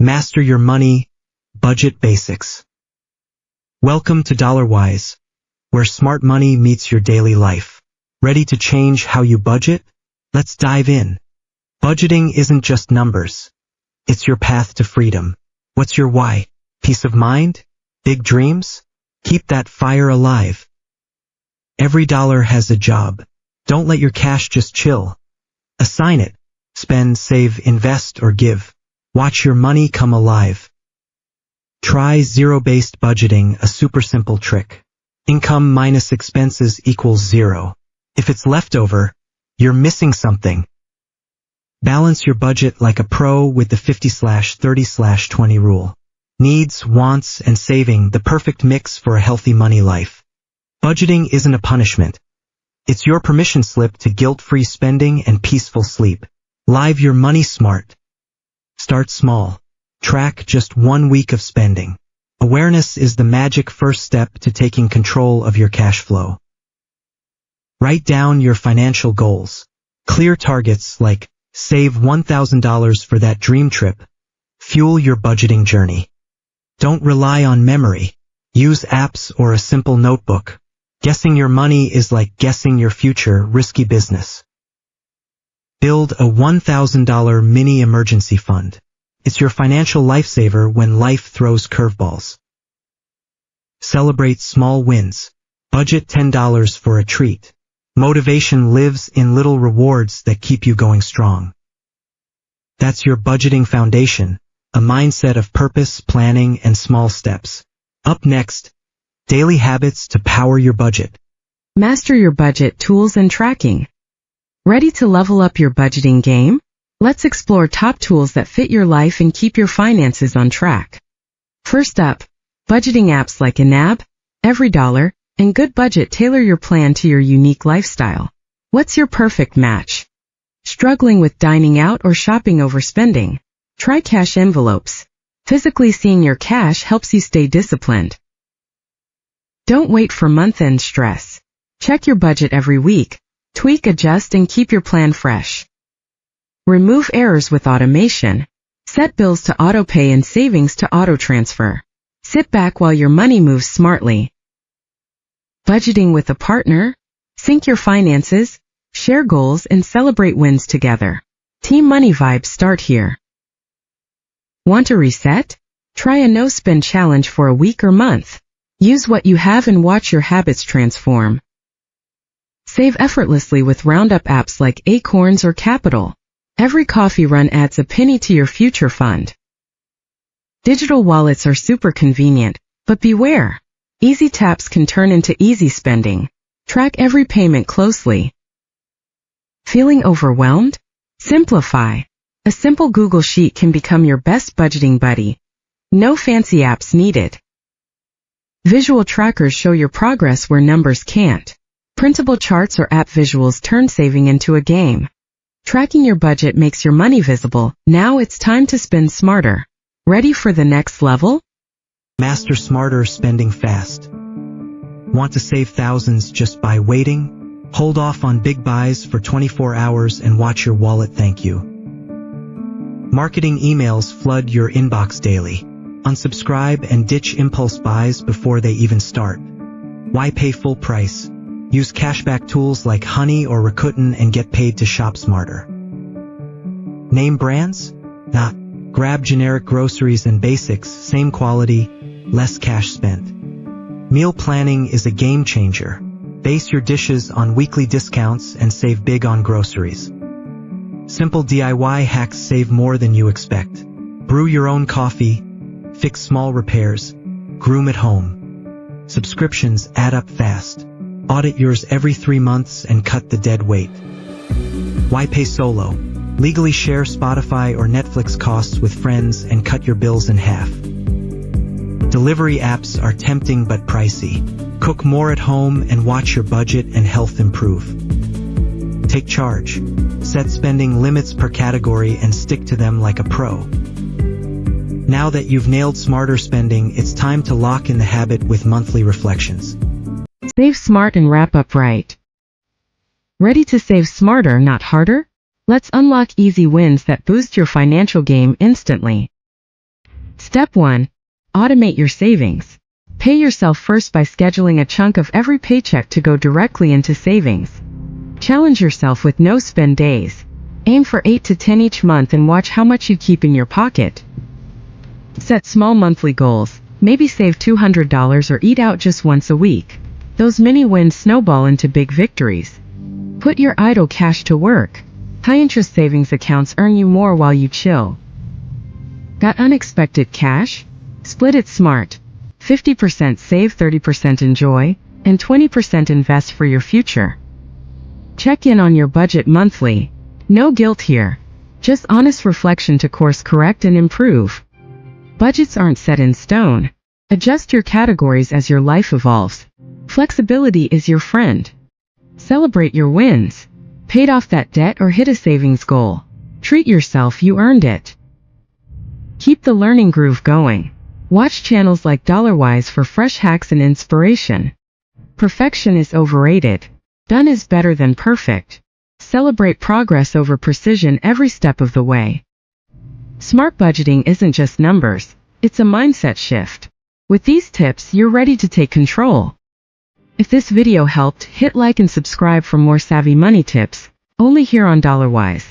Master your money, budget basics. Welcome to DollarWise, where smart money meets your daily life. Ready to change how you budget? Let's dive in. Budgeting isn't just numbers. It's your path to freedom. What's your why? Peace of mind? Big dreams? Keep that fire alive. Every dollar has a job. Don't let your cash just chill. Assign it. Spend, save, invest, or give. Watch your money come alive. Try zero-based budgeting, a super simple trick. Income minus expenses equals zero. If it's leftover, you're missing something. Balance your budget like a pro with the 50/30/20 rule. Needs, wants, and saving, the perfect mix for a healthy money life. Budgeting isn't a punishment. It's your permission slip to guilt-free spending and peaceful sleep. Live your money smart. Start small. Track just 1 week of spending. Awareness is the magic first step to taking control of your cash flow. Write down your financial goals. Clear targets like save $1,000 for that dream trip. Fuel your budgeting journey. Don't rely on memory. Use apps or a simple notebook. Guessing your money is like guessing your future, risky business. Build a $1,000 mini emergency fund. It's your financial lifesaver when life throws curveballs. Celebrate small wins. Budget $10 for a treat. Motivation lives in little rewards that keep you going strong. That's your budgeting foundation, a mindset of purpose, planning, and small steps. Up next, daily habits to power your budget. Master your budget tools and tracking. Ready to level up your budgeting game? Let's explore top tools that fit your life and keep your finances on track. First up, budgeting apps like Anab, EveryDollar, and Good Budget tailor your plan to your unique lifestyle. What's your perfect match? Struggling with dining out or shopping overspending? Try cash envelopes. Physically seeing your cash helps you stay disciplined. Don't wait for month-end stress. Check your budget every week. Tweak, adjust, and keep your plan fresh. Remove errors with automation. Set bills to auto-pay and savings to auto-transfer. Sit back while your money moves smartly. Budgeting with a partner? Sync your finances, share goals, and celebrate wins together. Team money vibes start here. Want to reset? Try a no-spend challenge for a week or month. Use what you have and watch your habits transform. Save effortlessly with roundup apps like Acorns or Capital. Every coffee run adds a penny to your future fund. Digital wallets are super convenient, but beware. Easy taps can turn into easy spending. Track every payment closely. Feeling overwhelmed? Simplify. A simple Google Sheet can become your best budgeting buddy. No fancy apps needed. Visual trackers show your progress where numbers can't. Printable charts or app visuals turn saving into a game. Tracking your budget makes your money visible. Now it's time to spend smarter. Ready for the next level? Master smarter spending fast. Want to save thousands just by waiting? Hold off on big buys for 24 hours and watch your wallet thank you. Marketing emails flood your inbox daily. Unsubscribe and ditch impulse buys before they even start. Why pay full price? Use cashback tools like Honey or Rakuten and get paid to shop smarter. Name brands? Nah. Grab generic groceries and basics, same quality, less cash spent. Meal planning is a game changer. Base your dishes on weekly discounts and save big on groceries. Simple DIY hacks save more than you expect. Brew your own coffee, fix small repairs, groom at home. Subscriptions add up fast. Audit yours every 3 months and cut the dead weight. Why pay solo? Legally share Spotify or Netflix costs with friends and cut your bills in half. Delivery apps are tempting but pricey. Cook more at home and watch your budget and health improve. Take charge. Set spending limits per category and stick to them like a pro. Now that you've nailed smarter spending, it's time to lock in the habit with monthly reflections. Save smart and wrap up right. Ready to save smarter, not harder? Let's unlock easy wins that boost your financial game instantly. Step 1. Automate your savings. Pay yourself first by scheduling a chunk of every paycheck to go directly into savings. Challenge yourself with no-spend days. Aim for 8 to 10 each month and watch how much you keep in your pocket. Set small monthly goals. Maybe save $200 or eat out just once a week. Those mini wins snowball into big victories. Put your idle cash to work. High-interest savings accounts earn you more while you chill. Got unexpected cash? Split it smart. 50% save, 30% enjoy, and 20% invest for your future. Check in on your budget monthly. No guilt here. Just honest reflection to course correct and improve. Budgets aren't set in stone. Adjust your categories as your life evolves. Flexibility is your friend. Celebrate your wins. Paid off that debt or hit a savings goal. Treat yourself, you earned it. Keep the learning groove going. Watch channels like DollarWise for fresh hacks and inspiration. Perfection is overrated. Done is better than perfect. Celebrate progress over precision every step of the way. Smart budgeting isn't just numbers, it's a mindset shift. With these tips, you're ready to take control. If this video helped, hit like and subscribe for more savvy money tips, only here on DollarWise.